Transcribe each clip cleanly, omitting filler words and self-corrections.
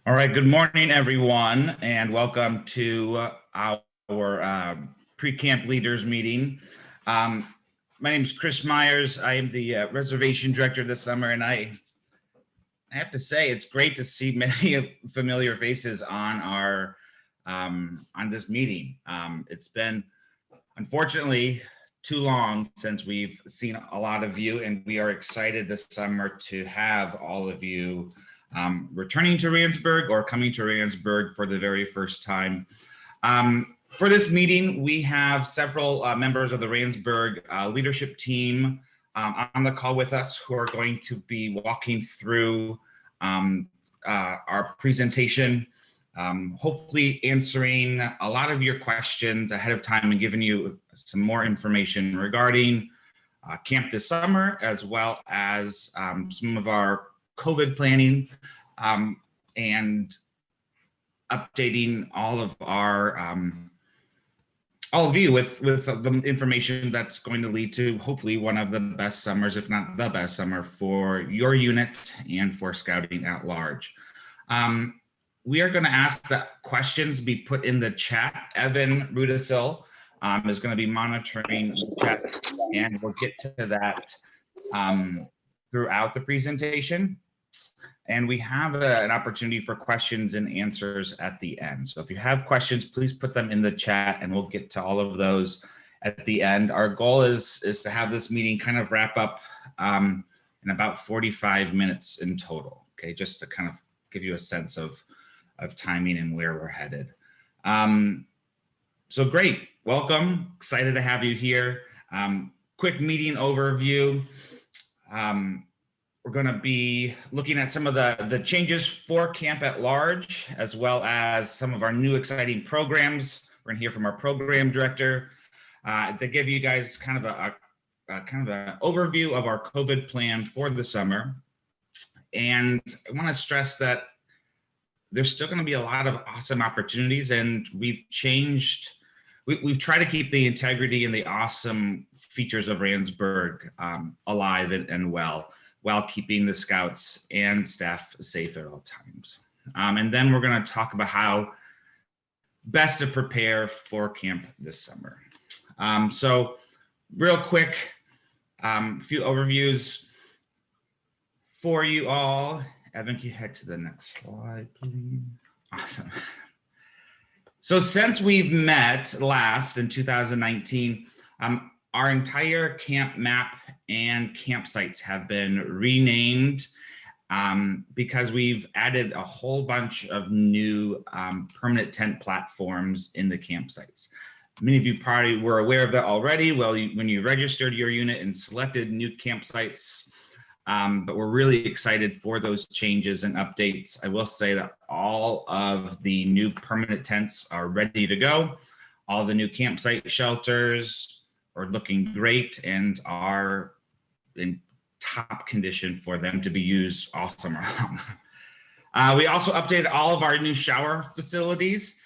All right, good morning, everyone, and welcome to our pre-camp leaders meeting. My name is Chris Myers. I am the reservation director this summer, and I have to say it's great to see many familiar faces on our on this meeting. It's been unfortunately too long since we've seen a lot of you, and we are excited this summer to have all of you returning to Ransburg or coming to Ransburg for the very first time. For this meeting, we have several members of the Ransburg leadership team on the call with us who are going to be walking through our presentation, hopefully answering a lot of your questions ahead of time and giving you some more information regarding camp this summer, as well as some of our COVID planning and updating all of you with the information that's going to lead to hopefully one of the best summers, if not the best summer, for your unit and for scouting at large. We are going to ask that questions be put in the chat. Evan Rudisil is going to be monitoring the chat, and we'll get to that throughout the presentation. And we have an opportunity for questions and answers at the end. So if you have questions, please put them in the chat and we'll get to all of those at the end. Our goal is to have this meeting kind of wrap up in about 45 minutes in total, okay? Just to kind of give you a sense of timing and where we're headed. So great, welcome, excited to have you here. Quick meeting overview. We're going to be looking at some of the changes for camp at large, as well as some of our new exciting programs. We're going to hear from our program director. They give you guys kind of an overview of our COVID plan for the summer. And I want to stress that there's still going to be a lot of awesome opportunities, and we've tried to keep the integrity and the awesome features of Ransburg alive and well, while keeping the scouts and staff safe at all times. And then we're going to talk about how best to prepare for camp this summer. So real quick, a few overviews for you all. Evan, can you head to the next slide, please? Awesome. So since we've met last in 2019, our entire camp map and campsites have been renamed because we've added a whole bunch of new permanent tent platforms in the campsites. Many of you probably were aware of that already. Well, when you registered your unit and selected new campsites, but we're really excited for those changes and updates. I will say that all of the new permanent tents are ready to go. All the new campsite shelters are looking great and are in top condition for them to be used all summer long. We also updated all of our new shower facilities.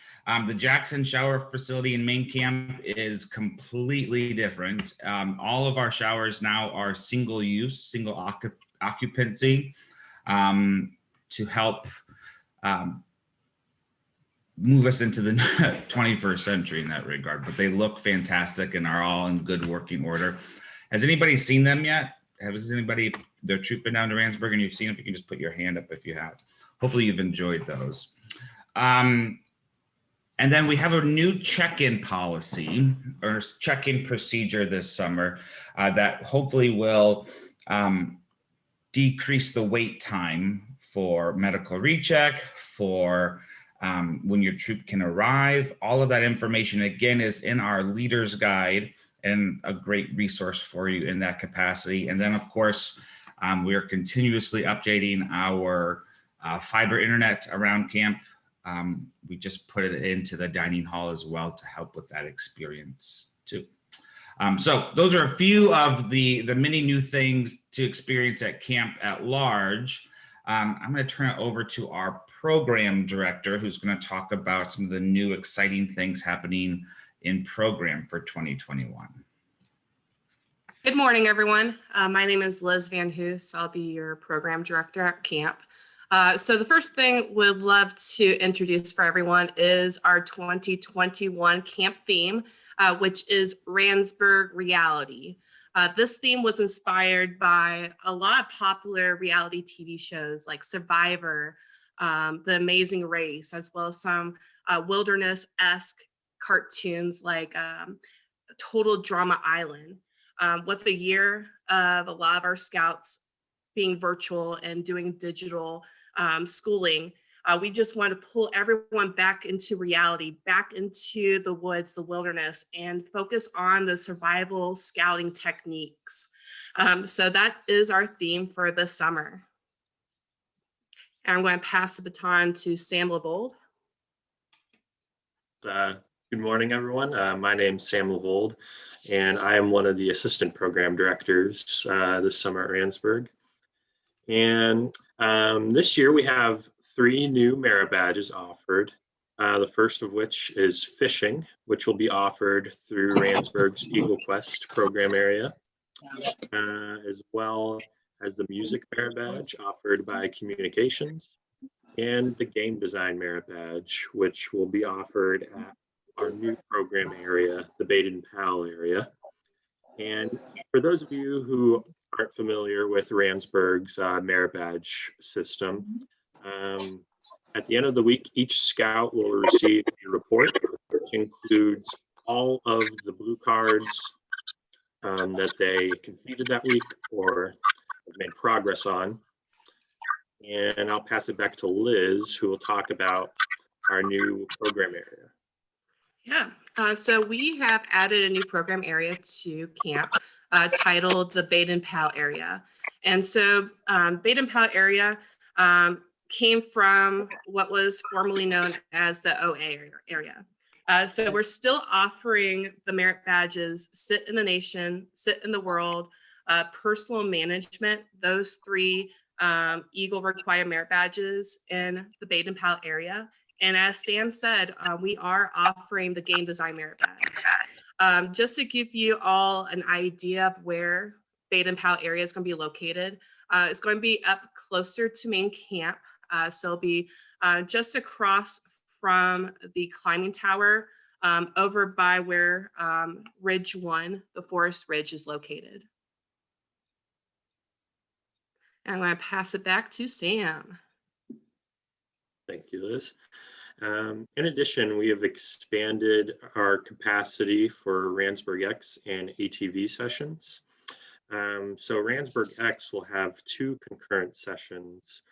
The Jackson shower facility in main camp is completely different. All of our showers now are single use, single occupancy to help move us into the 21st century in that regard, but they look fantastic and are all in good working order. Has anybody seen them yet? Has anybody, they're trooping down to Ransburg and you've seen them? You can just put your hand up if you have. Hopefully you've enjoyed those. And then we have a new check-in policy or check-in procedure this summer that hopefully will decrease the wait time for medical recheck, for when your troop can arrive. All of that information, again, is in our leader's guide and a great resource for you in that capacity. And then, of course, we are continuously updating our fiber internet around camp. We just put it into the dining hall as well to help with that experience too. So those are a few of the many new things to experience at camp at large. I'm going to turn it over to our program director, who's going to talk about some of the new exciting things happening in program for 2021. Good morning, everyone. My name is Liz Van Hoos. I'll be your program director at camp. So the first thing we'd love to introduce for everyone is our 2021 camp theme, which is Ransburg Reality. This theme was inspired by a lot of popular reality TV shows like Survivor, The Amazing Race, as well as some wilderness-esque cartoons like Total Drama Island. With the year of a lot of our scouts being virtual and doing digital schooling, we just want to pull everyone back into reality, back into the woods, the wilderness, and focus on the survival scouting techniques. So that is our theme for this summer. And I'm going to pass the baton to Sam Lavold. Good morning, everyone. My name's Sam Lavold, and I am one of the assistant program directors this summer at Ransburg. And this year we have 3 new merit badges offered. The first of which is fishing, which will be offered through Ransburg's Eagle Quest program area, as well as the music merit badge offered by communications, and the game design merit badge, which will be offered at our new program area, the Baden-Powell area. And for those of you who aren't familiar with Ransburg's merit badge system, at the end of the week, each scout will receive a report, which includes all of the blue cards that they completed that week or made progress on. And I'll pass it back to Liz, who will talk about our new program area. Yeah, so we have added a new program area to camp titled the Baden-Powell area. And so Baden-Powell area came from what was formerly known as the OA area. So we're still offering the merit badges, Sit in the Nation, Sit in the World, Personal Management, those 3 Eagle required merit badges in the Baden-Powell area. And as Sam said, we are offering the game design merit badge. Just to give you all an idea of where Baden-Powell area is going to be located, it's going to be up closer to main camp. So it'll be just across from the climbing tower over by where Ridge 1, the Forest Ridge, is located. And I'm going to pass it back to Sam. Thank you, Liz. In addition, we have expanded our capacity for Ransburg X and ATV sessions. So Ransburg X will have 2 concurrent sessions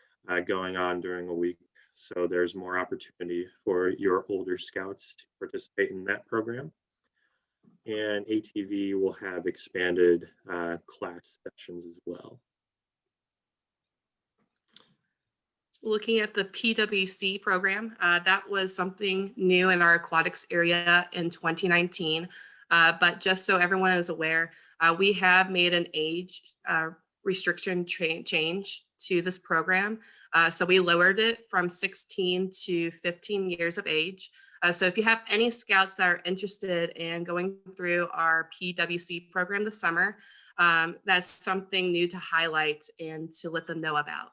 going on during a week. So there's more opportunity for your older scouts to participate in that program. And ATV will have expanded class sessions as well. Looking at the PWC program, that was something new in our aquatics area in 2019. But just so everyone is aware, we have made an age restriction change to this program. So we lowered it from 16 to 15 years of age. So if you have any scouts that are interested in going through our PWC program this summer, that's something new to highlight and to let them know about.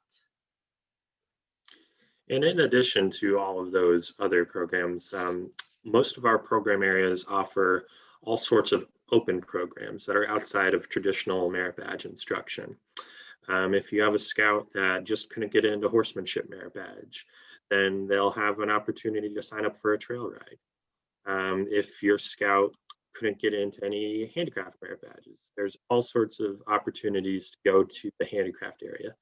And in addition to all of those other programs, most of our program areas offer all sorts of open programs that are outside of traditional merit badge instruction. If you have a scout that just couldn't get into horsemanship merit badge, then they'll have an opportunity to sign up for a trail ride. If your scout couldn't get into any handicraft merit badges, there's all sorts of opportunities to go to the handicraft area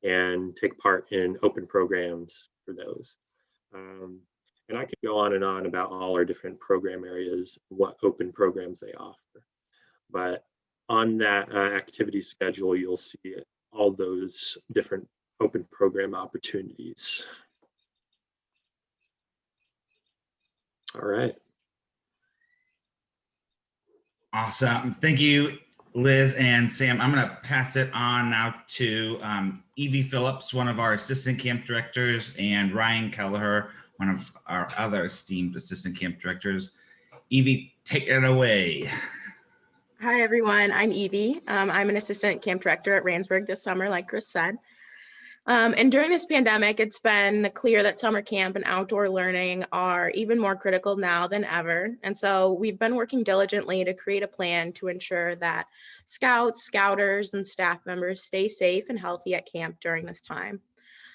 and take part in open programs for those. And I could go on and on about all our different program areas, what open programs they offer. But on that activity schedule, you'll see all those different open program opportunities. All right. Awesome. Thank you, Liz and Sam. I'm going to pass it on now to Evie Phillips, one of our assistant camp directors, and Ryan Kelleher, one of our other esteemed assistant camp directors. Evie, take it away. Hi, everyone. I'm Evie. I'm an assistant camp director at Ransburg this summer, like Chris said. And during this pandemic, it's been clear that summer camp and outdoor learning are even more critical now than ever. And so we've been working diligently to create a plan to ensure that scouts, scouters, and staff members stay safe and healthy at camp during this time.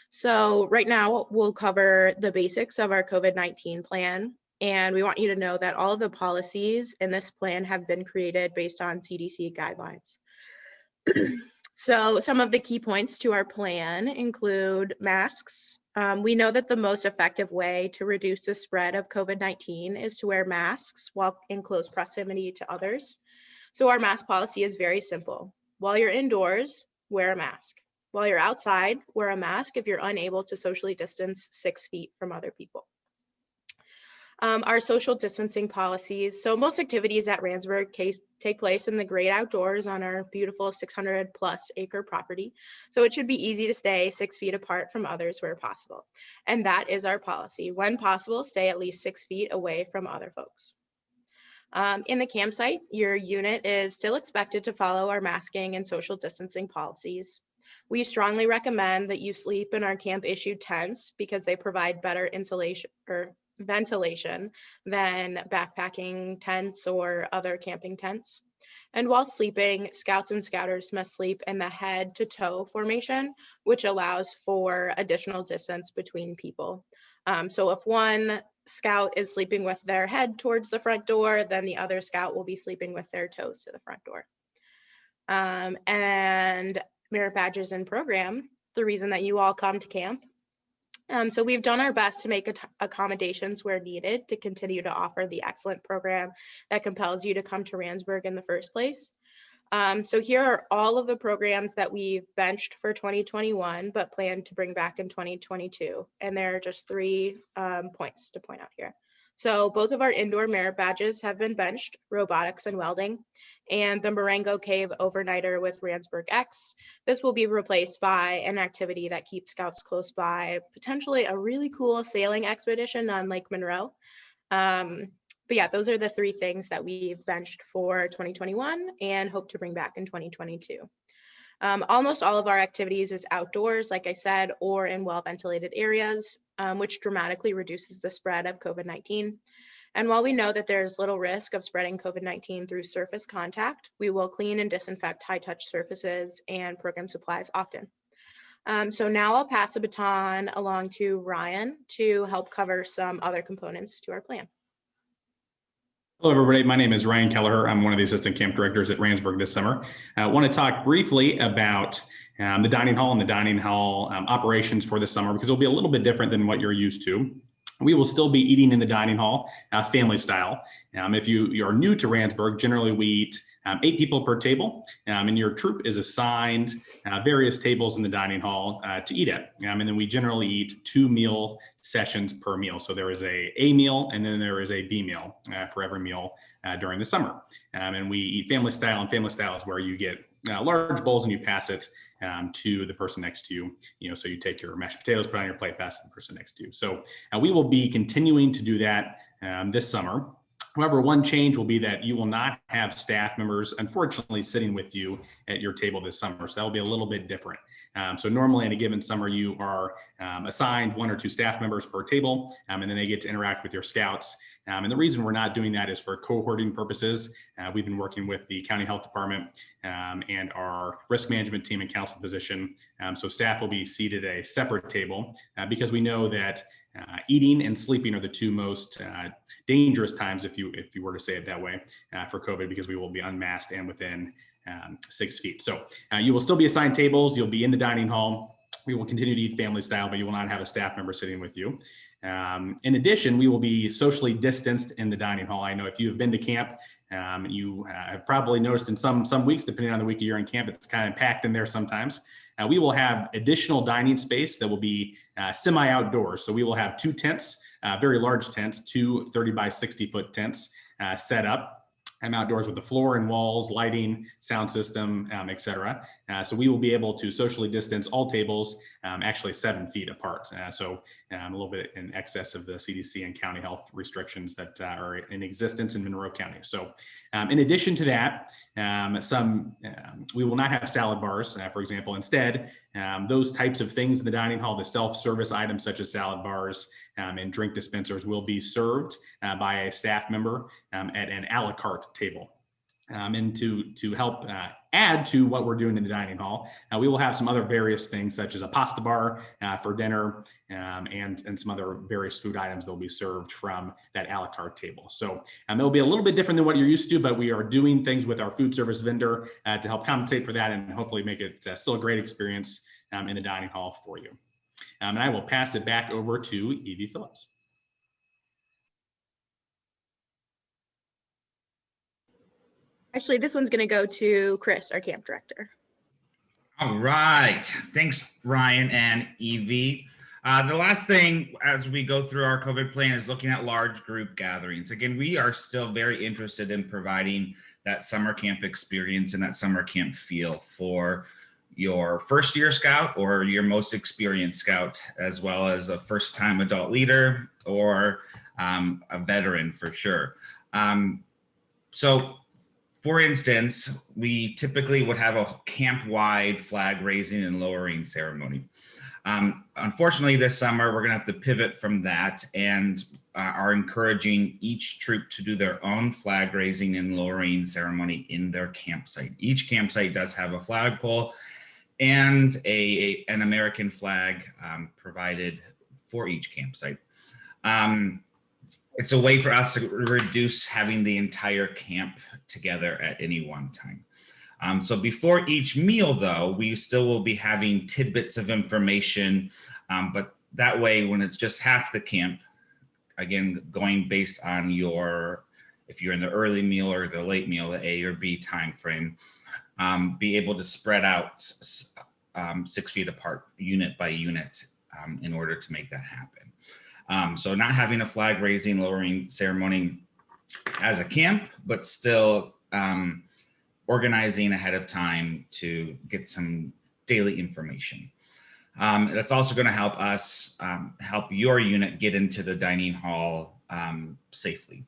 So right now, we'll cover the basics of our COVID-19 plan. And we want you to know that all of the policies in this plan have been created based on CDC guidelines. So some of the key points to our plan include masks. We know that the most effective way to reduce the spread of COVID-19 is to wear masks while in close proximity to others. So our mask policy is very simple. While you're indoors, wear a mask. While you're outside, wear a mask if you're unable to socially distance 6 feet from other people. Our social distancing policies. So most activities at Ransburg take place in the great outdoors on our beautiful 600+ acre property. So it should be easy to stay 6 feet apart from others where possible. And that is our policy. When possible, stay at least 6 feet away from other folks. In the campsite, your unit is still expected to follow our masking and social distancing policies. We strongly recommend that you sleep in our camp issued tents because they provide better insulation or ventilation than backpacking tents or other camping tents. And while sleeping, scouts and scouters must sleep in the head to toe formation, which allows for additional distance between people. So if one scout is sleeping with their head towards the front door, then the other scout will be sleeping with their toes to the front door. And merit badges and program, the reason that you all come to camp. So we've done our best to make accommodations where needed to continue to offer the excellent program that compels you to come to Ransburg in the first place. So here are all of the programs that we've benched for 2021, but plan to bring back in 2022. And there are just 3 points to point out here. So both of our indoor merit badges have been benched, robotics and welding, and the Marengo Cave overnighter with Ransburg X. This will be replaced by an activity that keeps scouts close by, potentially a really cool sailing expedition on Lake Monroe. But yeah, those are the 3 things that we've benched for 2021 and hope to bring back in 2022. Almost all of our activities is outdoors, like I said, or in well-ventilated areas, which dramatically reduces the spread of COVID-19. And while we know that there's little risk of spreading COVID-19 through surface contact, we will clean and disinfect high-touch surfaces and program supplies often. So now I'll pass the baton along to Ryan to help cover some other components to our plan. Hello, everybody. My name is Ryan Kelleher. I'm one of the assistant camp directors at Ransburg this summer. I want to talk briefly about the dining hall and the dining hall operations for this summer, because it'll be a little bit different than what you're used to. We will still be eating in the dining hall, family style. If you are new to Ransburg, generally we eat 8 people per table, and your troop is assigned various tables in the dining hall to eat at. And then we generally eat 2 meal sessions per meal. So there is a meal and then there is a B meal for every meal during the summer. And we eat family style, and family style is where you get large bowls and you pass it to the person next to you. So you take your mashed potatoes, put it on your plate, pass it to the person next to you. So we will be continuing to do that this summer. However, one change will be that you will not have staff members, unfortunately, sitting with you at your table this summer. So that will be a little bit different. So normally in a given summer, you are assigned 1 or 2 staff members per table, and then they get to interact with your scouts. And the reason we're not doing that is for cohorting purposes. We've been working with the county health department and our risk management team and council position. So staff will be seated at a separate table because we know that eating and sleeping are the 2 most dangerous times, if you were to say it that way, for COVID, because we will be unmasked and within 6 feet. So you will still be assigned tables. You'll be in the dining hall. We will continue to eat family style, but you will not have a staff member sitting with you. In addition, we will be socially distanced in the dining hall. I know if you have been to camp, you have probably noticed in some weeks, depending on the week you're in camp, it's kind of packed in there sometimes. We will have additional dining space that will be semi-outdoors. So we will have 2 tents, very large tents, 2 30 by 60 foot tents set up. I'm outdoors with the floor and walls, lighting, sound system, et cetera. So we will be able to socially distance all tables actually 7 feet apart. So a little bit in excess of the CDC and county health restrictions that are in existence in Monroe County. So in addition to that, we will not have salad bars, for example. Instead, Those types of things in the dining hall, the self-service items such as salad bars and drink dispensers will be served by a staff member at an a la carte table. And to help add to what we're doing in the dining hall, we will have some other various things such as a pasta bar for dinner and some other various food items that will be served from that a la carte table. So it'll be a little bit different than what you're used to, but we are doing things with our food service vendor to help compensate for that and hopefully make it still a great experience in the dining hall for you. And I will pass it back over to Evie Phillips. Actually, this one's going to go to Chris, our camp director. All right. Thanks, Ryan and Evie. The last thing as we go through our COVID plan is looking at large group gatherings. Again, we are still very interested in providing that summer camp experience and that summer camp feel for your first year scout or your most experienced scout, as well as a first time adult leader or a veteran for sure. So for instance, we typically would have a camp-wide flag raising and lowering ceremony. Unfortunately, this summer, we're gonna have to pivot from that and are encouraging each troop to do their own flag raising and lowering ceremony in their campsite. Each campsite does have a flagpole and an American flag provided for each campsite. It's a way for us to reduce having the entire camp together at any one time. So before each meal, though, we still will be having tidbits of information, but that way, when it's just half the camp, again, going based on if you're in the early meal or the late meal, the A or B time frame, be able to spread out 6 feet apart, unit by unit, in order to make that happen. So not having a flag raising, lowering ceremony as a camp, but still organizing ahead of time to get some daily information. That's also going to help us help your unit get into the dining hall safely,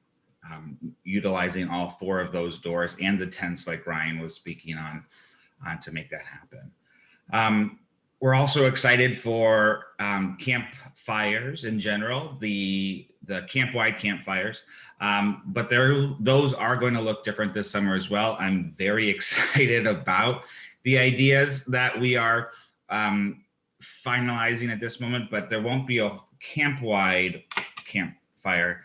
utilizing all 4 of those doors and the tents like Ryan was speaking on to make that happen. We're also excited for campfires in general, the camp-wide campfires, but those are going to look different this summer as well. I'm very excited about the ideas that we are finalizing at this moment, but there won't be a camp-wide campfire.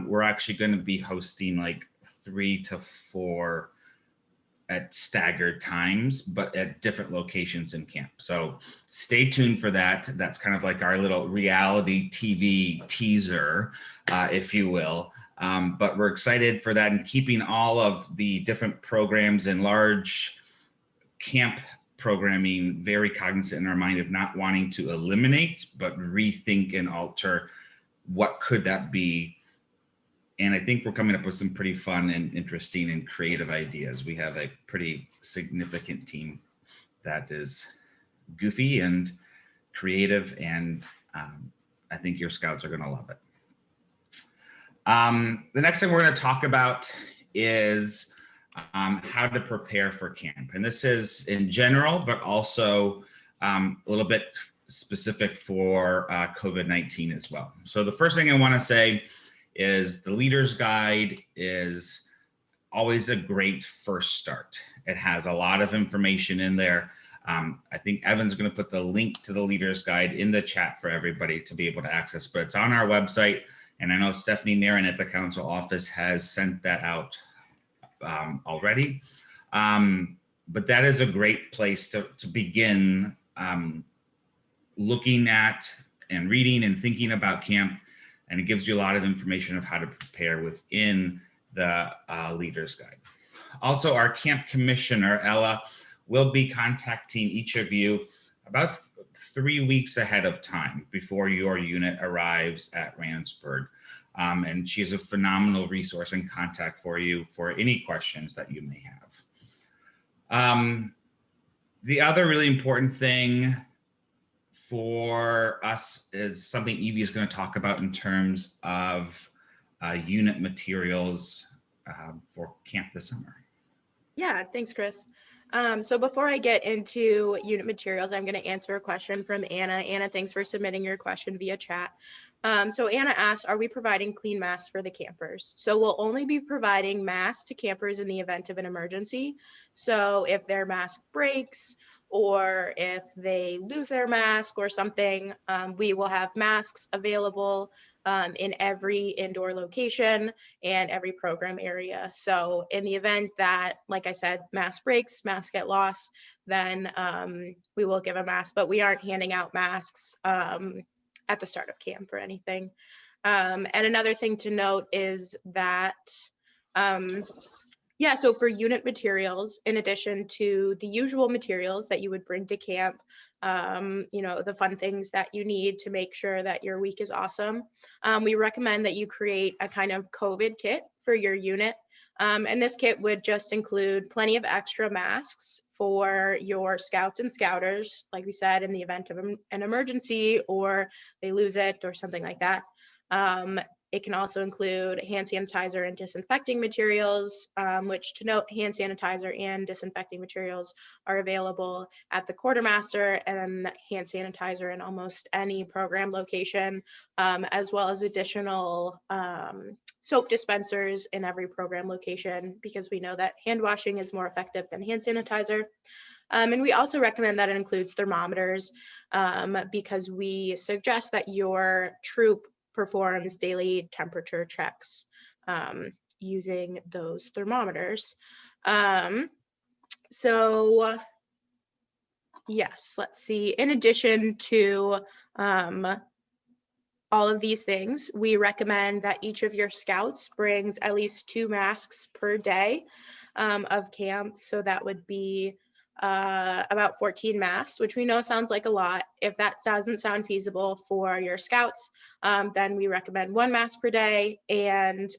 We're actually going to be hosting like 3 to 4 at staggered times, but at different locations in camp. So stay tuned for that. That's kind of like our little reality TV teaser, if you will. But we're excited for that and keeping all of the different programs and large camp programming very cognizant in our mind of not wanting to eliminate, but rethink and alter what could that be. And I think we're coming up with some pretty fun and interesting and creative ideas. We have a pretty significant team that is goofy and creative, and I think your scouts are going to love it. The next thing we're going to talk about is how to prepare for camp. And this is in general, but also a little bit specific for COVID-19 as well. So the first thing I want to say is the Leader's Guide is always a great first start. It has a lot of information in there. I think Evan's going to put the link to the Leader's Guide in the chat for everybody to be able to access, but it's on our website. And I know Stephanie Marin at the council office has sent that out already. But that is a great place to begin looking at and reading and thinking about camp. And it gives you a lot of information of how to prepare within the Leader's Guide. Also, our camp commissioner, Ella, will be contacting each of you about 3 weeks ahead of time before your unit arrives at Ransburg. And she's a phenomenal resource and contact for you for any questions that you may have. The other really important thing for us is something Evie is going to talk about in terms of unit materials for camp this summer. Yeah, thanks, Chris. So before I get into unit materials, I'm going to answer a question from Anna. Anna, thanks for submitting your question via chat. So Anna asks, are we providing clean masks for the campers? So we'll only be providing masks to campers in the event of an emergency. So if their mask breaks or if they lose their mask or something, we will have masks available in every indoor location and every program area. So in the event that, like I said, mask breaks, masks get lost, then we will give a mask, but we aren't handing out masks at the start of camp or anything. And another thing to note is that, so for unit materials, in addition to the usual materials that you would bring to camp, the fun things that you need to make sure that your week is awesome, we recommend that you create a kind of COVID kit for your unit. And this kit would just include plenty of extra masks for your scouts and scouters, like we said, in the event of an emergency or they lose it or something like that. It can also include hand sanitizer and disinfecting materials, which, to note, hand sanitizer and disinfecting materials are available at the quartermaster, and hand sanitizer in almost any program location, as well as additional soap dispensers in every program location, because we know that hand washing is more effective than hand sanitizer. And we also recommend that it includes thermometers, because we suggest that your troop performs daily temperature checks using those thermometers. So yes, let's see. In addition to all of these things, we recommend that each of your scouts brings at least 2 masks per day of camp. So that would be about 14 masks, which we know sounds like a lot. If that doesn't sound feasible for your scouts, then we recommend 1 mask per day. And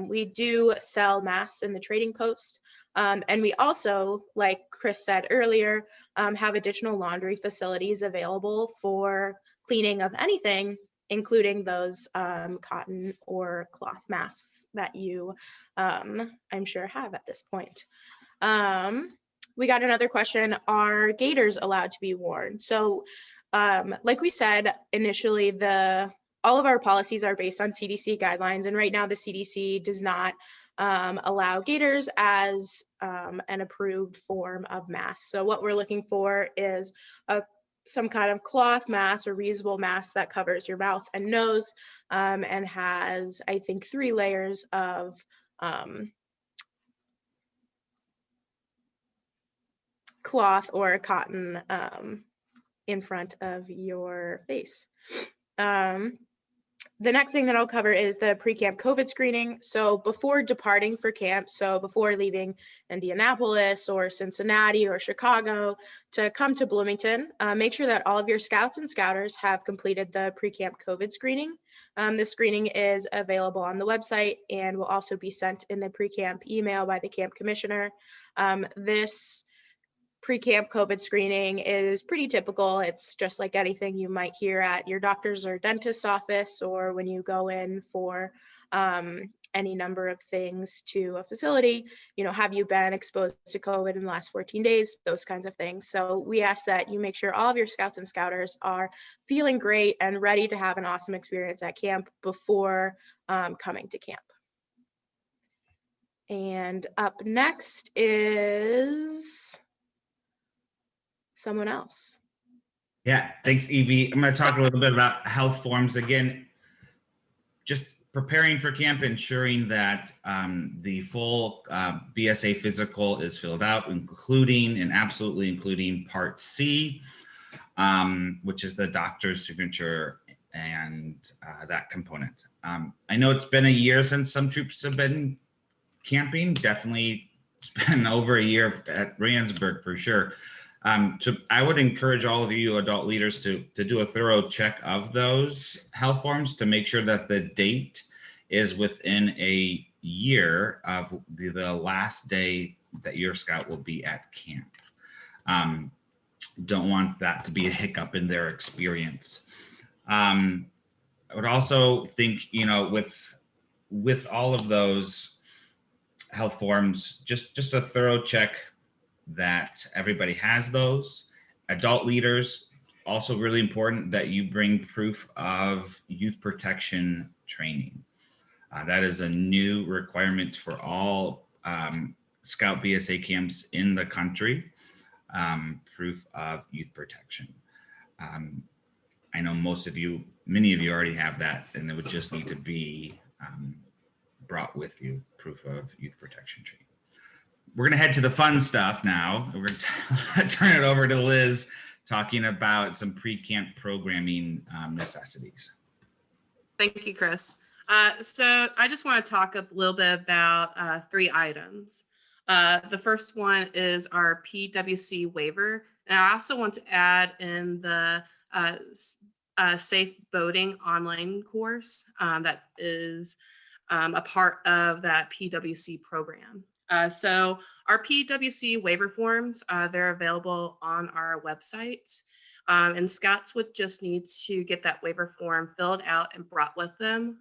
we do sell masks in the trading post. And we also, like Chris said earlier, have additional laundry facilities available for cleaning of anything, including those cotton or cloth masks that you, I'm sure, have at this point. We got another question, are gaiters allowed to be worn? So like we said, initially, all of our policies are based on CDC guidelines, and right now the CDC does not allow gaiters as an approved form of mask. So what we're looking for is some kind of cloth mask or reusable mask that covers your mouth and nose, and has, I think, 3 layers of cloth or cotton in front of your face. The next thing that I'll cover is the pre-camp COVID screening. So before departing for camp, so before leaving Indianapolis or Cincinnati or Chicago to come to Bloomington, make sure that all of your scouts and scouters have completed the pre-camp COVID screening. This screening is available on the website and will also be sent in the pre-camp email by the camp commissioner. This pre-camp COVID screening is pretty typical. It's just like anything you might hear at your doctor's or dentist's office, or when you go in for any number of things to a facility. Have you been exposed to COVID in the last 14 days? Those kinds of things. So we ask that you make sure all of your scouts and scouters are feeling great and ready to have an awesome experience at camp before coming to camp. And up next is someone else. Yeah, thanks, Evie. I'm going to talk a little bit about health forms again. Just preparing for camp, ensuring that the full BSA physical is filled out, including and absolutely including Part C, which is the doctor's signature and that component. I know it's been a year since some troops have been camping. Definitely it's been over a year at Ransburg for sure. So I would encourage all of you adult leaders to do a thorough check of those health forms to make sure that the date is within a year of the last day that your scout will be at camp. Don't want that to be a hiccup in their experience. I would also think, with all of those health forms, just a thorough check that everybody has those. Adult leaders, also really important that you bring proof of youth protection training. That is a new requirement for all Scout BSA camps in the country, proof of youth protection. I know many of you already have that, and it would just need to be brought with you, proof of youth protection training. We're going to head to the fun stuff now. We're going to turn it over to Liz, talking about some pre-camp programming necessities. Thank you, Chris. So I just want to talk a little bit about 3 items. The first one is our PWC waiver. And I also want to add in the safe boating online course that is a part of that PWC program. So our PWC waiver forms, they're available on our website. And Scouts would just need to get that waiver form filled out and brought with them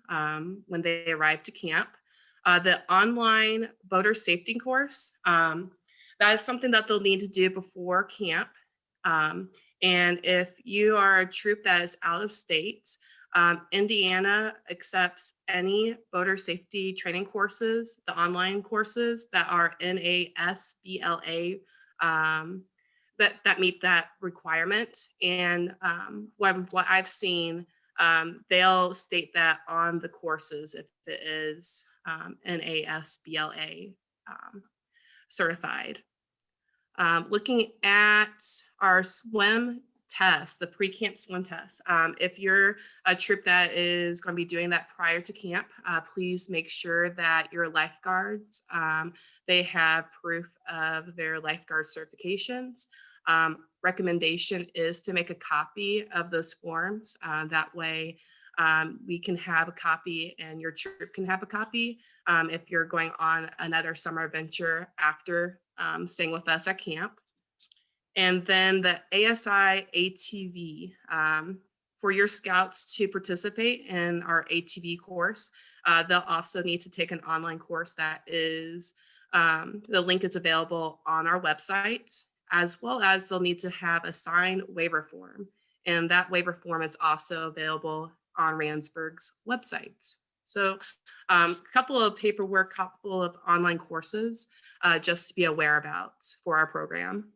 when they arrive to camp. The online boater safety course, that is something that they'll need to do before camp. And if you are a troop that is out of state, Indiana accepts any boater safety training courses, the online courses that are NASBLA that meet that requirement. And what I've seen, they'll state that on the courses if it is NASBLA certified. Looking at our swim test, the pre-camp swim test. If you're a troop that is going to be doing that prior to camp, please make sure that your lifeguards, they have proof of their lifeguard certifications. Recommendation is to make a copy of those forms. That way we can have a copy and your troop can have a copy if you're going on another summer adventure after staying with us at camp. And then the ASI ATV, for your Scouts to participate in our ATV course, they'll also need to take an online course that is, the link is available on our website, as well as they'll need to have a signed waiver form. And that waiver form is also available on Ransburg's website. So a couple of paperwork, couple of online courses just to be aware about for our program.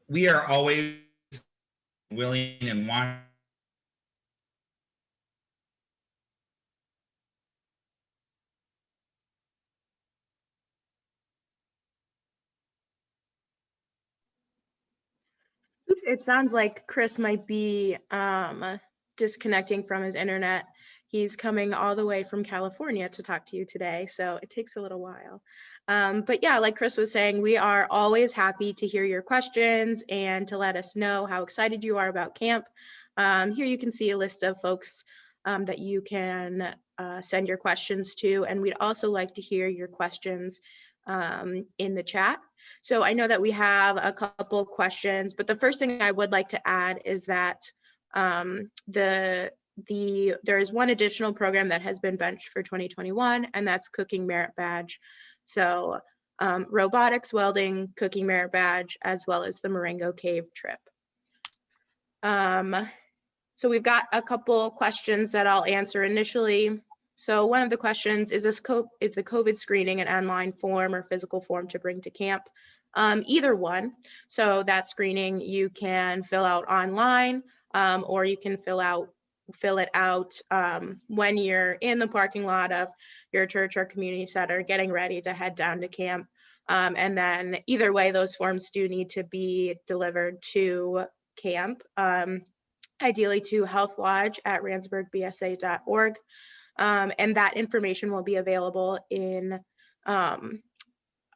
We are always willing and want Oops, it sounds like Chris might be disconnecting from his internet. He's coming all the way from California to talk to you today, so it takes a little while. But yeah, like Chris was saying, we are always happy to hear your questions and to let us know how excited you are about camp. Here you can see a list of folks that you can send your questions to, and we'd also like to hear your questions in the chat. So I know that we have a couple of questions, but the first thing I would like to add is that there is one additional program that has been benched for 2021, and that's Cooking Merit Badge. So robotics, welding, Cooking Merit Badge, as well as the Marengo Cave trip. So we've got a couple questions that I'll answer initially. So one of the questions is the COVID screening an online form or physical form to bring to camp? Either one. So that screening you can fill out online, or you can fill it out when you're in the parking lot of your church or community center getting ready to head down to camp. And then either way, those forms do need to be delivered to camp, ideally to Health Lodge at ransburgbsa.org. And that information will be available on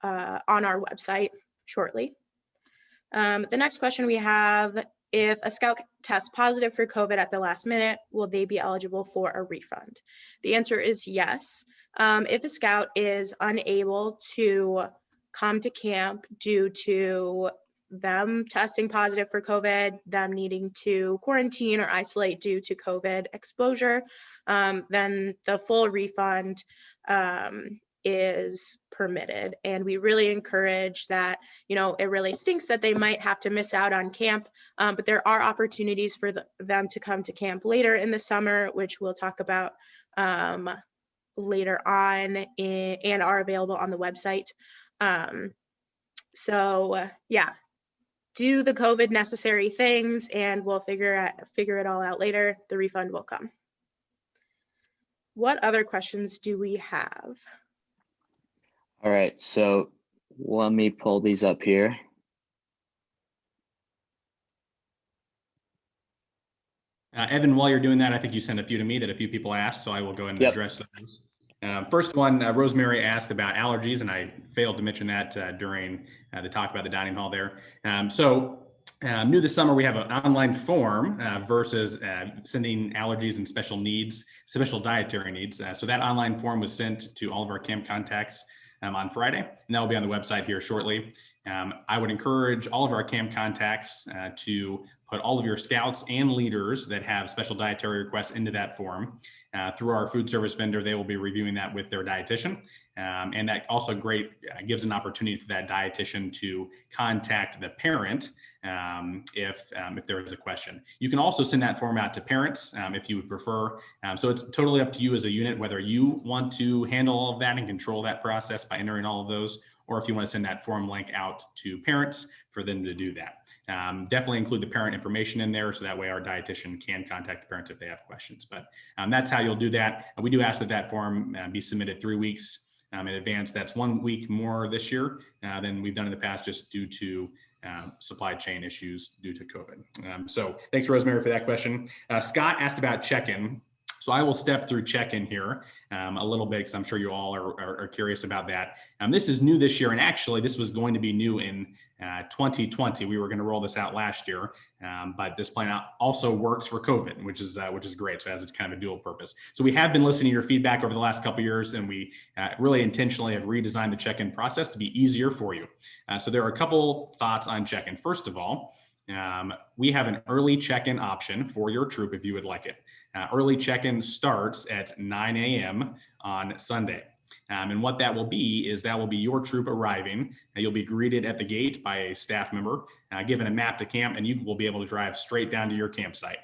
our website shortly. The next question we have, if a Scout tests positive for COVID at the last minute, will they be eligible for a refund? The answer is yes. If a Scout is unable to come to camp due to them testing positive for COVID, them needing to quarantine or isolate due to COVID exposure, then the full refund is permitted. And we really encourage that. It really stinks that they might have to miss out on camp, but there are opportunities for them to come to camp later in the summer, which we'll talk about later on and are available on the website. So yeah, do the COVID necessary things and we'll figure it all out later. The refund will come. What other questions do we have? All right, so let me pull these up here. Evan, while you're doing that, I think you sent a few to me that a few people asked, so I will go ahead and Yep. address those. First one, Rosemary asked about allergies, and I failed to mention that during the talk about the dining hall there. New this summer, we have an online form versus sending allergies and special dietary needs. So that online form was sent to all of our camp contacts on Friday, and that will be on the website here shortly. I would encourage all of our camp contacts to put all of your scouts and leaders that have special dietary requests into that form. Through our food service vendor, they will be reviewing that with their dietitian. And that also gives an opportunity for that dietitian to contact the parent if there is a question. You can also send that form out to parents if you would prefer. So it's totally up to you as a unit, whether you want to handle all of that and control that process by entering all of those, or if you want to send that form link out to parents for them to do that. Definitely include the parent information in there so that way our dietitian can contact the parents if they have questions. But that's how you'll do that. We do ask that form be submitted 3 weeks in advance. That's 1 week more this year than we've done in the past, just due to supply chain issues due to COVID. So thanks, Rosemary, for that question. Scott asked about check-in. So I will step through check-in here a little bit because I'm sure you all are curious about that. This is new this year, and actually this was going to be new in 2020. We were going to roll this out last year, but this plan also works for COVID, which is great. So it has kind of a dual purpose. So we have been listening to your feedback over the last couple of years, and we really intentionally have redesigned the check-in process to be easier for you. So there are a couple thoughts on check-in. First of all, we have an early check-in option for your troop if you would like it. Early check-in starts at 9 a.m. on Sunday. And what that will be is that will be your troop arriving. You'll be greeted at the gate by a staff member, given a map to camp, and you will be able to drive straight down to your campsite.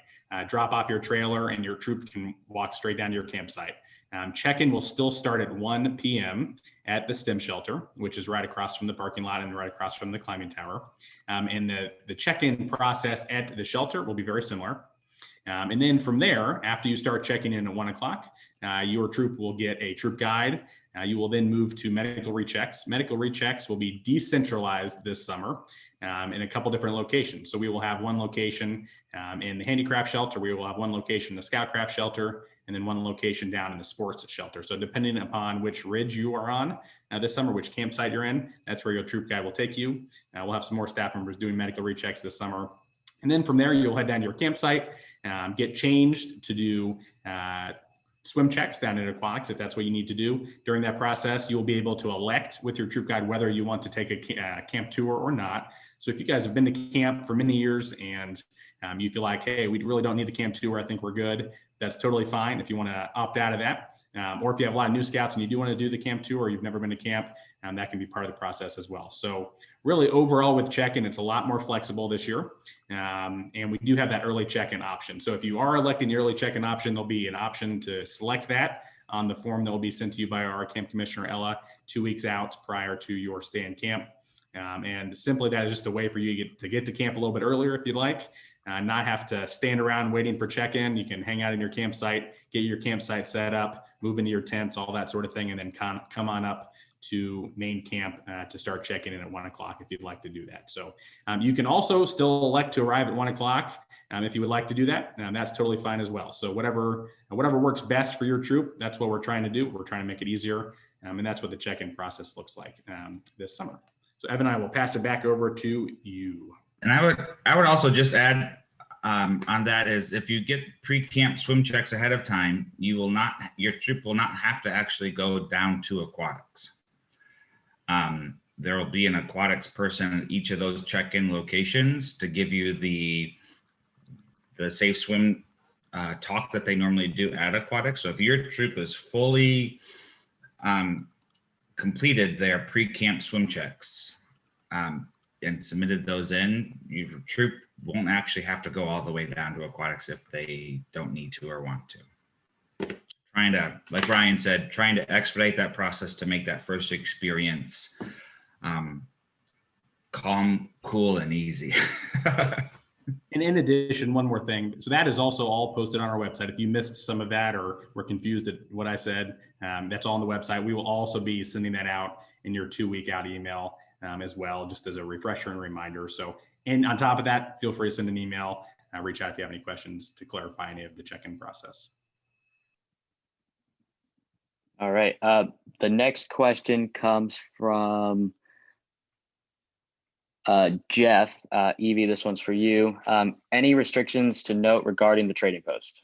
Drop off your trailer and your troop can walk straight down to your campsite. Check-in will still start at 1 p.m. at the STEM shelter, which is right across from the parking lot and right across from the climbing tower. And the check-in process at the shelter will be very similar. And then from there, after you start checking in at 1 o'clock, your troop will get a troop guide. You will then move to medical rechecks. Medical rechecks will be decentralized this summer in a couple different locations. So we will have one location in the handicraft shelter. We will have one location in the scoutcraft shelter, and then one location down in the sports shelter. So depending upon which ridge you are on this summer, which campsite you're in, that's where your troop guide will take you. We'll have some more staff members doing medical rechecks this summer. And then from there, you'll head down to your campsite, get changed to do swim checks down at aquatics if that's what you need to do. During that process, you'll be able to elect with your troop guide whether you want to take a camp tour or not. So if you guys have been to camp for many years and you feel like, hey, we really don't need the camp tour, I think we're good, that's totally fine if you want to opt out of that. Or if you have a lot of new scouts and you do want to do the camp tour or you've never been to camp, that can be part of the process as well. So really overall with check-in, it's a lot more flexible this year. And we do have that early check-in option. So if you are electing the early check-in option, there'll be an option to select that on the form that will be sent to you by our camp commissioner, Ella, 2 weeks out prior to your stay in camp. And simply that is just a way for you to get to camp a little bit earlier if you'd like, not have to stand around waiting for check-in. You can hang out in your campsite, get your campsite set up, move into your tents, all that sort of thing, and then come on up to main camp to start checking in at 1 o'clock if you'd like to do that. So you can also still elect to arrive at 1 o'clock if you would like to do that. That's totally fine as well. So whatever works best for your troop, that's what we're trying to do. We're trying to make it easier, and that's what the check-in process looks like this summer. So Evan, I will pass it back over to you. And I would also just add on that is if you get pre-camp swim checks ahead of time, your troop will not have to actually go down to aquatics. there will be an aquatics person at each of those check-in locations to give you the safe swim talk that they normally do at aquatics. So if your troop is fully completed their pre-camp swim checks and submitted those in, your troop won't actually have to go all the way down to aquatics if they don't need to or want to. Trying to, like Ryan said, trying to expedite that process to make that first experience calm, cool, and easy. And in addition, one more thing. So that is also all posted on our website. If you missed some of that or were confused at what I said, that's all on the website. We will also be sending that out in your 2-week out email as well, just as a refresher and reminder. So, and on top of that, feel free to send an email, reach out if you have any questions to clarify any of the check-in process. All right. The next question comes from Jeff. Evie, this one's for you. Any restrictions to note regarding the trading post?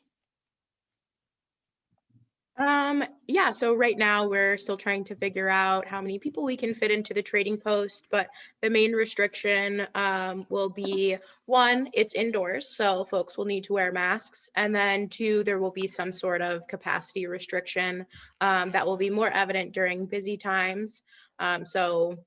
Yeah, so right now we're still trying to figure out how many people we can fit into the trading post, but the main restriction will be 1, it's indoors, so folks will need to wear masks, and then 2, there will be some sort of capacity restriction that will be more evident during busy times. So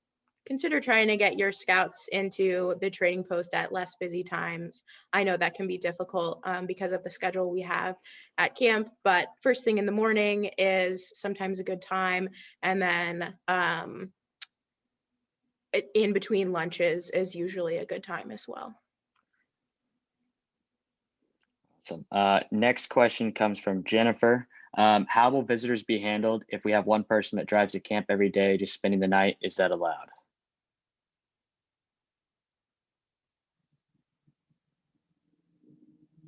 consider trying to get your scouts into the trading post at less busy times. I know that can be difficult because of the schedule we have at camp, but first thing in the morning is sometimes a good time. And then in between lunches is usually a good time as well. Awesome. Next question comes from Jennifer. How will visitors be handled if we have one person that drives to camp every day, just spending the night? Is that allowed?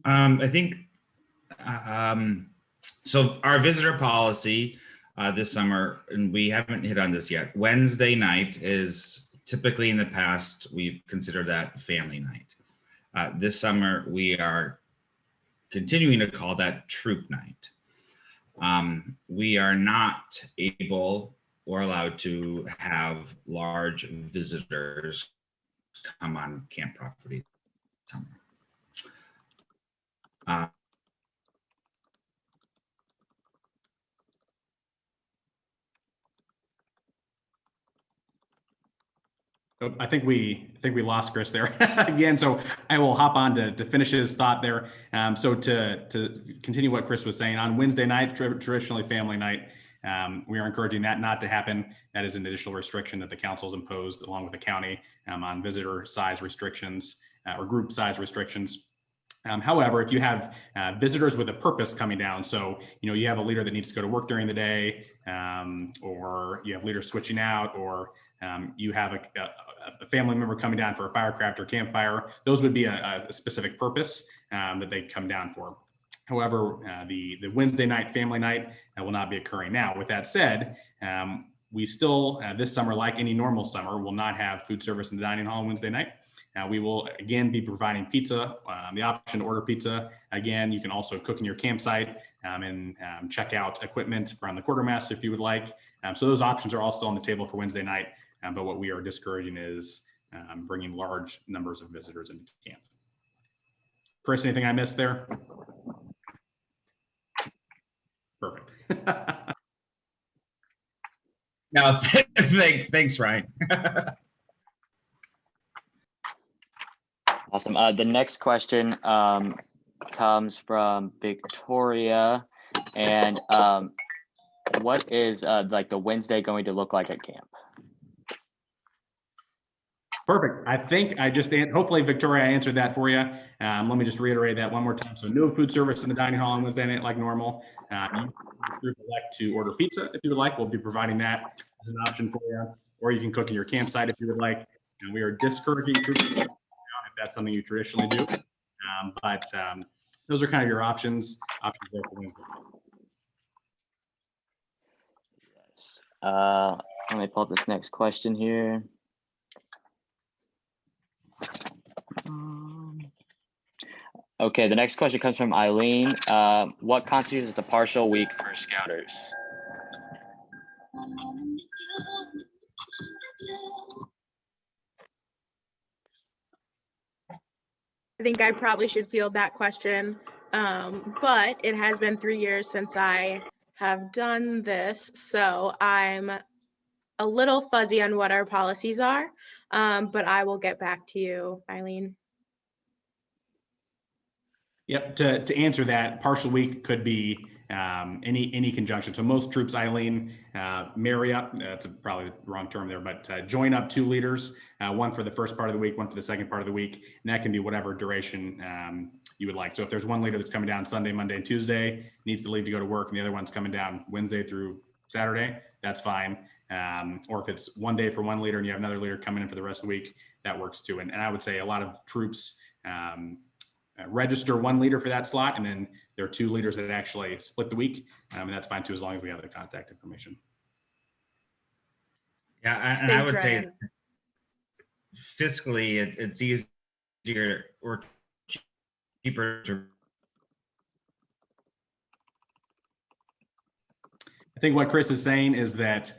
I think so. Our visitor policy this summer, and we haven't hit on this yet, Wednesday night is typically, in the past, we've considered that family night. This summer, we are continuing to call that troop night. We are not able or allowed to have large visitors come on camp property this summer. I think we lost Chris there again. So I will hop on to finish his thought there. So to continue what Chris was saying, on Wednesday night, traditionally family night, we are encouraging that not to happen. That is an additional restriction that the council has imposed along with the county on visitor size restrictions or group size restrictions. However, if you have visitors with a purpose coming down, so you have a leader that needs to go to work during the day, or you have leaders switching out, or you have a family member coming down for a firecraft or campfire, those would be a specific purpose that they come down for. However, the Wednesday night family night will not be occurring. Now, with that said, we still, this summer, like any normal summer, will not have food service in the dining hall on Wednesday night. We will again be providing pizza, the option to order pizza. Again, you can also cook in your campsite and check out equipment from the quartermaster if you would like. So those options are all still on the table for Wednesday night. But what we are discouraging is bringing large numbers of visitors into camp. Chris, anything I missed there? Perfect. No, thanks, Ryan. Awesome. The next question comes from Victoria, and what is like the Wednesday going to look like at camp? Perfect. I think I just, hopefully Victoria, I answered that for you. Let me just reiterate that one more time. So no food service in the dining hall on Wednesday night like normal. You would elect to order pizza if you would like. We'll be providing that as an option for you, or you can cook in your campsite if you would like. And we are discouraging food if that's something you traditionally do. But those are kind of your options there for Wednesday. Yes. Let me pull up this next question here. Okay, the next question comes from Eileen. What constitutes the partial week for scouters? think I probably should field that question. But it has been 3 years since I have done this, so I'm a little fuzzy on what our policies are, but I will get back to you, Eileen. Yep. To answer that, partial week could be any conjunction. So most troops, Eileen, marry up. That's probably the wrong term there, but join up 2 leaders, one for the first part of the week, one for the second part of the week, and that can be whatever duration you would like. So if there's one leader that's coming down Sunday, Monday, and Tuesday, needs to leave to go to work, and the other one's coming down Wednesday through Saturday, that's fine. Or if it's one day for one leader and you have another leader coming in for the rest of the week, that works too. And I would say a lot of troops register one leader for that slot, and then there are 2 leaders that actually split the week, and that's fine too, as long as we have the contact information. Yeah, and I would say fiscally, it's easier or cheaper to. I think what Chris is saying is that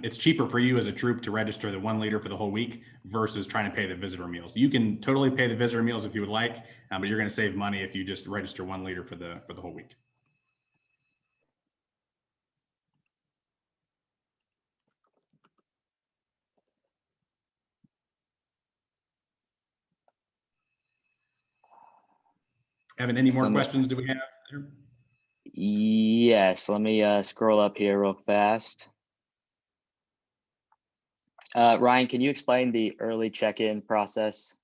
it's cheaper for you as a troop to register the one leader for the whole week versus trying to pay the visitor meals. You can totally pay the visitor meals if you would like, but you're going to save money if you just register one leader for the whole week. Evan, any more questions do we have there? Yes, let me scroll up here real fast. Ryan, can you explain the early check-in process?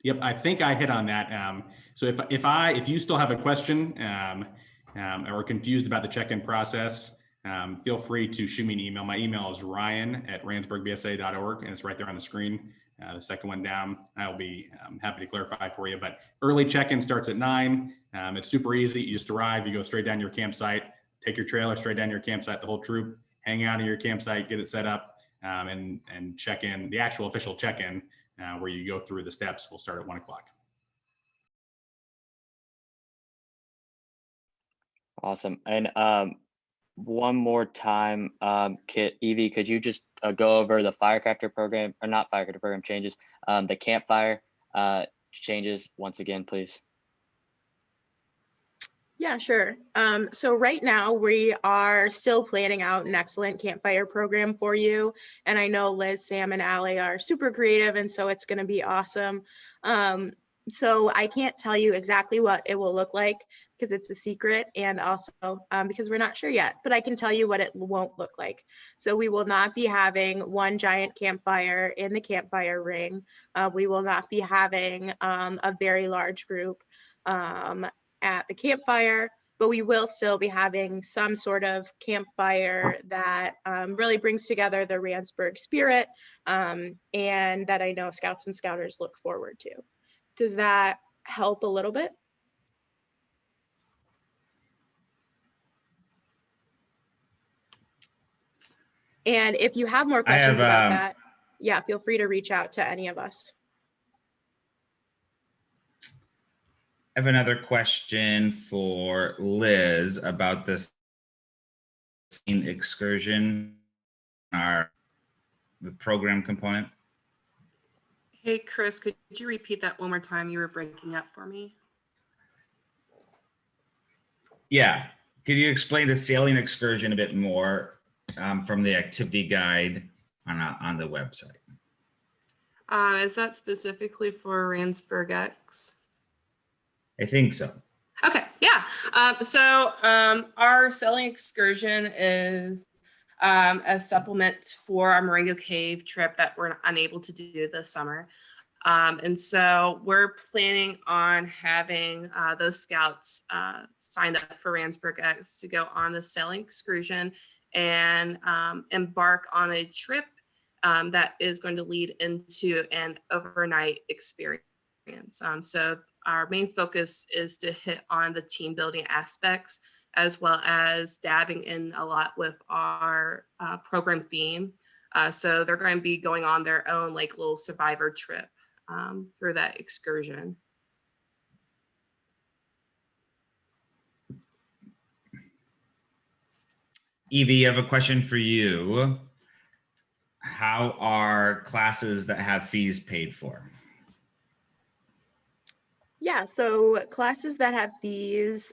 Yep, I think I hit on that. So if you still have a question or confused about the check-in process, feel free to shoot me an email. My email is ryan@ransburgbsa.org, and it's right there on the screen. The second one down, I'll be happy to clarify for you. But early check-in starts at 9. It's super easy. You just arrive, you go straight down to your campsite, take your trailer straight down to your campsite, the whole troop, hang out in your campsite, get it set up, and check in. The actual official check-in, where you go through the steps, will start at 1 o'clock. Awesome. And one more time, Evie, could you just go over the firecracker program, or not firecracker program changes, the campfire changes once again, please? Yeah, sure. So right now we are still planning out an excellent campfire program for you. And I know Liz, Sam, and Allie are super creative, and so it's going to be awesome. So I can't tell you exactly what it will look like because it's a secret, and also because we're not sure yet, but I can tell you what it won't look like. So we will not be having one giant campfire in the campfire ring. We will not be having a very large group at the campfire, but we will still be having some sort of campfire that really brings together the Ransburg spirit, and that I know Scouts and Scouters look forward to. Does that help a little bit? And if you have more questions about that, yeah, feel free to reach out to any of us. I have another question for Liz about this excursion, the program component. Hey, Chris, could you repeat that one more time? You were breaking up for me. Yeah. Could you explain the sailing excursion a bit more from the activity guide on the website? Is that specifically for Ransburg X? I think so. Okay, yeah. So our sailing excursion is a supplement for our Marengo Cave trip that we're unable to do this summer. And so we're planning on having those scouts signed up for Ransburg X to go on the sailing excursion and embark on a trip that is going to lead into an overnight experience. So our main focus is to hit on the team building aspects, as well as dabbing in a lot with our program theme. So they're going to be going on their own like little survivor trip through that excursion. Evie, I have a question for you. How are classes that have fees paid for? Yeah, so classes that have these,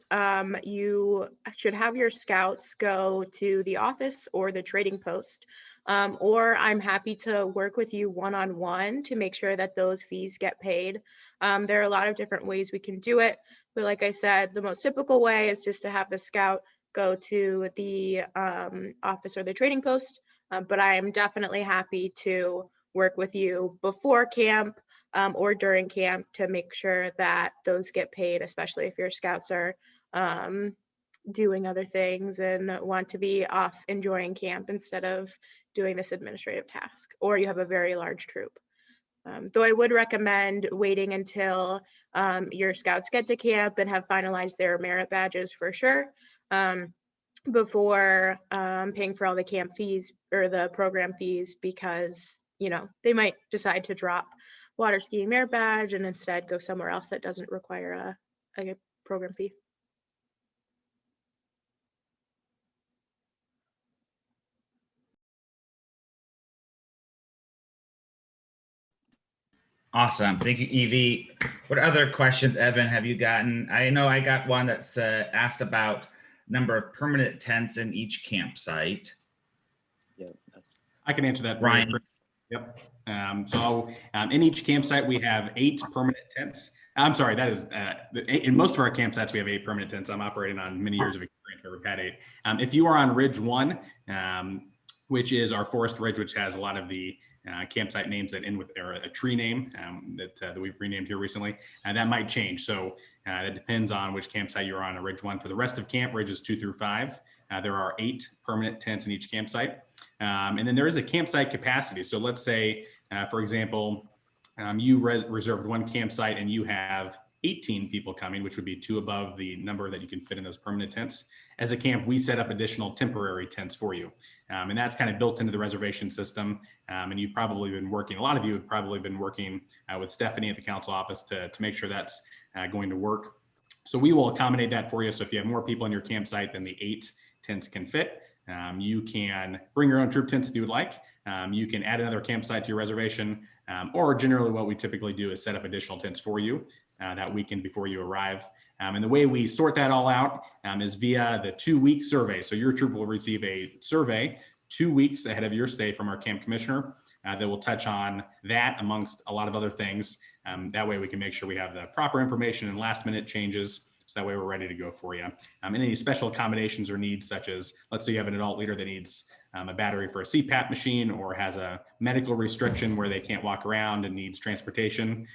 you should have your scouts go to the office or the trading post. Or I'm happy to work with you one-on-one to make sure that those fees get paid. There are a lot of different ways we can do it, but like I said, the most typical way is just to have the scout go to the office or the trading post. But I am definitely happy to work with you before camp or during camp to make sure that those get paid, especially if your scouts are doing other things and want to be off enjoying camp instead of doing this administrative task, or you have a very large troop. Though I would recommend waiting until your scouts get to camp and have finalized their merit badges for sure, before paying for all the camp fees or the program fees, because they might decide to drop water skiing merit badge and instead go somewhere else that doesn't require a program fee. Awesome. Thank you, Evie. What other questions, Evan, have you gotten? I know I got one that's asked about number of permanent tents in each campsite. Yeah, that's I can answer that for Ryan. you, Chris. Yep. In each campsite, we have 8 permanent tents. I'm sorry, that is, in most of our campsites, we have 8 permanent tents. I'm operating on many years of experience where we've had 8. If you are on Ridge 1, which is our forest ridge, which has a lot of the campsite names that end with a tree name that we've renamed here recently, and that might change. So it depends on which campsite you're on Ridge 1. For the rest of camp, Ridges 2 through 5, there are 8 permanent tents in each campsite. And then there is a campsite capacity. So let's say, for example, you reserved one campsite and you have 18 people coming, which would be 2 above the number that you can fit in those permanent tents. As a camp, we set up additional temporary tents for you. And that's kind of built into the reservation system. And you've probably been working, a lot of you have probably been working with Stephanie at the council office to make sure that's going to work. So we will accommodate that for you. So if you have more people in your campsite than the 8 tents can fit, you can bring your own troop tents if you would like. You can add another campsite to your reservation, or generally what we typically do is set up additional tents for you that weekend before you arrive. And the way we sort that all out is via the 2-week survey. So your troop will receive a survey 2 weeks ahead of your stay from our camp commissioner that will touch on that amongst a lot of other things. That way we can make sure we have the proper information and last minute changes. So that way we're ready to go for you. And any special accommodations or needs, such as, let's say you have an adult leader that needs a battery for a CPAP machine or has a medical restriction where they can't walk around and needs transportation.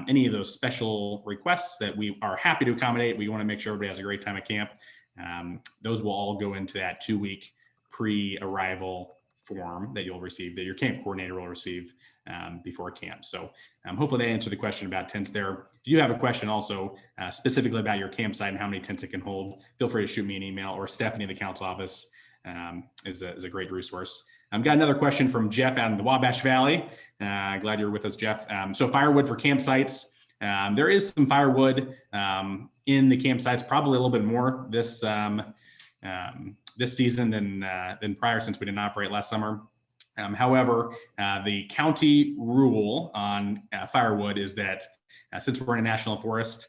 Any of those special requests that we are happy to accommodate, we want to make sure everybody has a great time at camp. Those will all go into that 2-week pre-arrival form that you'll receive, that your camp coordinator will receive before camp. So hopefully that answered the question about tents there. If you have a question also specifically about your campsite and how many tents it can hold, feel free to shoot me an email, or Stephanie in the council office is a great resource. I've got another question from Jeff out in the Wabash Valley. Glad you're with us, Jeff. So firewood for campsites. There is some firewood in the campsites, probably a little bit more this season than prior, since we didn't operate last summer. However, the county rule on firewood is that since we're in a national forest,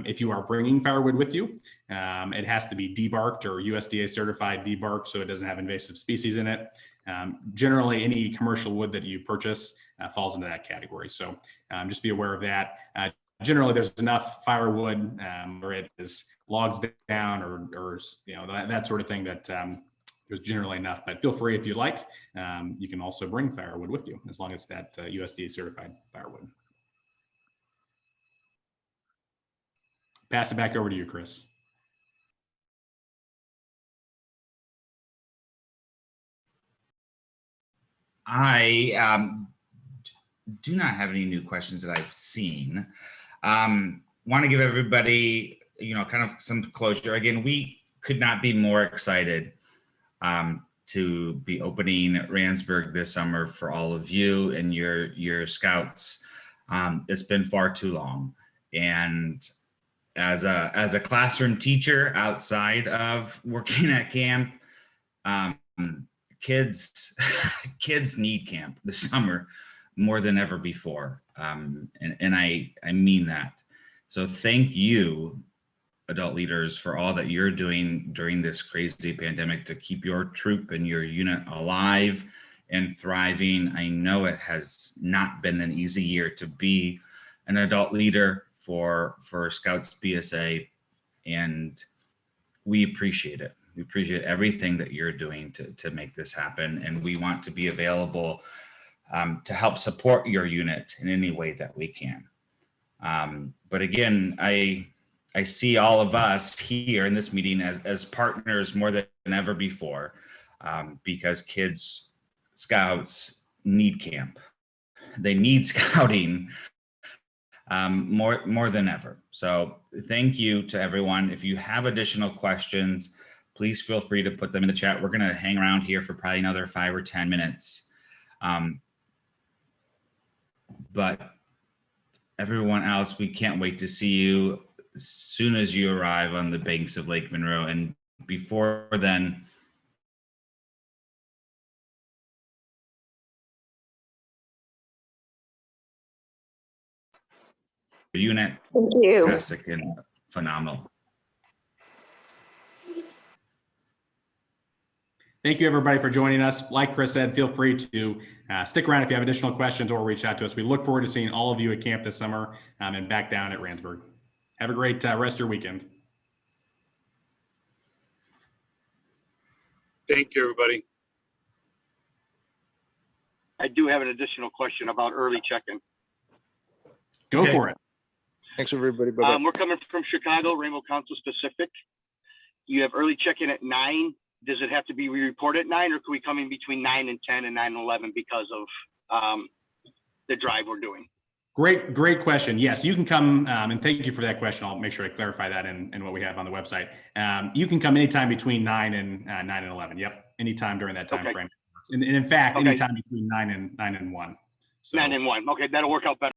if you are bringing firewood with you, it has to be debarked or USDA certified debarked, so it doesn't have invasive species in it. Generally, any commercial wood that you purchase falls into that category. So just be aware of that. Generally, there's enough firewood, or it is logs down or that sort of thing, that there's generally enough. But feel free, if you'd like, you can also bring firewood with you, as long as that USDA certified firewood. Pass it back over to you, Chris. I do not have any new questions that I've seen. Want to give everybody, kind of some closure. Again, we could not be more excited to be opening Ransburg this summer for all of you and your scouts. It's been far too long, and as a classroom teacher outside of working at camp, kids need camp this summer more than ever before, and I mean that. So thank you, adult leaders, for all that you're doing during this crazy pandemic to keep your troop and your unit alive and thriving. I know it has not been an easy year to be an adult leader for Scouts BSA, and we appreciate it. We appreciate everything that you're doing to make this happen, and we want to be available to help support your unit in any way that we can. But again, I see all of us here in this meeting as partners more than ever before, because kids, Scouts need camp. They need scouting more than ever. So thank you to everyone. If you have additional questions, please feel free to put them in the chat. We're going to hang around here for probably another 5 or 10 minutes. But everyone else, we can't wait to see you as soon as you arrive on the banks of Lake Monroe. And before then, unit, Thank you. fantastic and phenomenal. Thank you, everybody, for joining us. Like Chris said, feel free to stick around if you have additional questions or reach out to us. We look forward to seeing all of you at camp this summer and back down at Ransburg. Have a great rest of your weekend. Thank you, everybody. I do have an additional question about early check-in. Go Okay. for it. Thanks, everybody. Bye-bye. We're coming from Chicago, Rainbow Council Pacific. You have early check-in at 9. Does it have to be re-reported at 9, or can we come in between 9 and 10 and 9 and 11 because of the drive we're doing? Great question. Yes, you can come, and thank you for that question. I'll make sure I clarify that in what we have on the website. You can come anytime between 9 and 11. Yep, anytime during that time Okay. frame. And in fact, Okay. anytime between 9 and 1. So, 9 and 1. Okay, that'll work out better.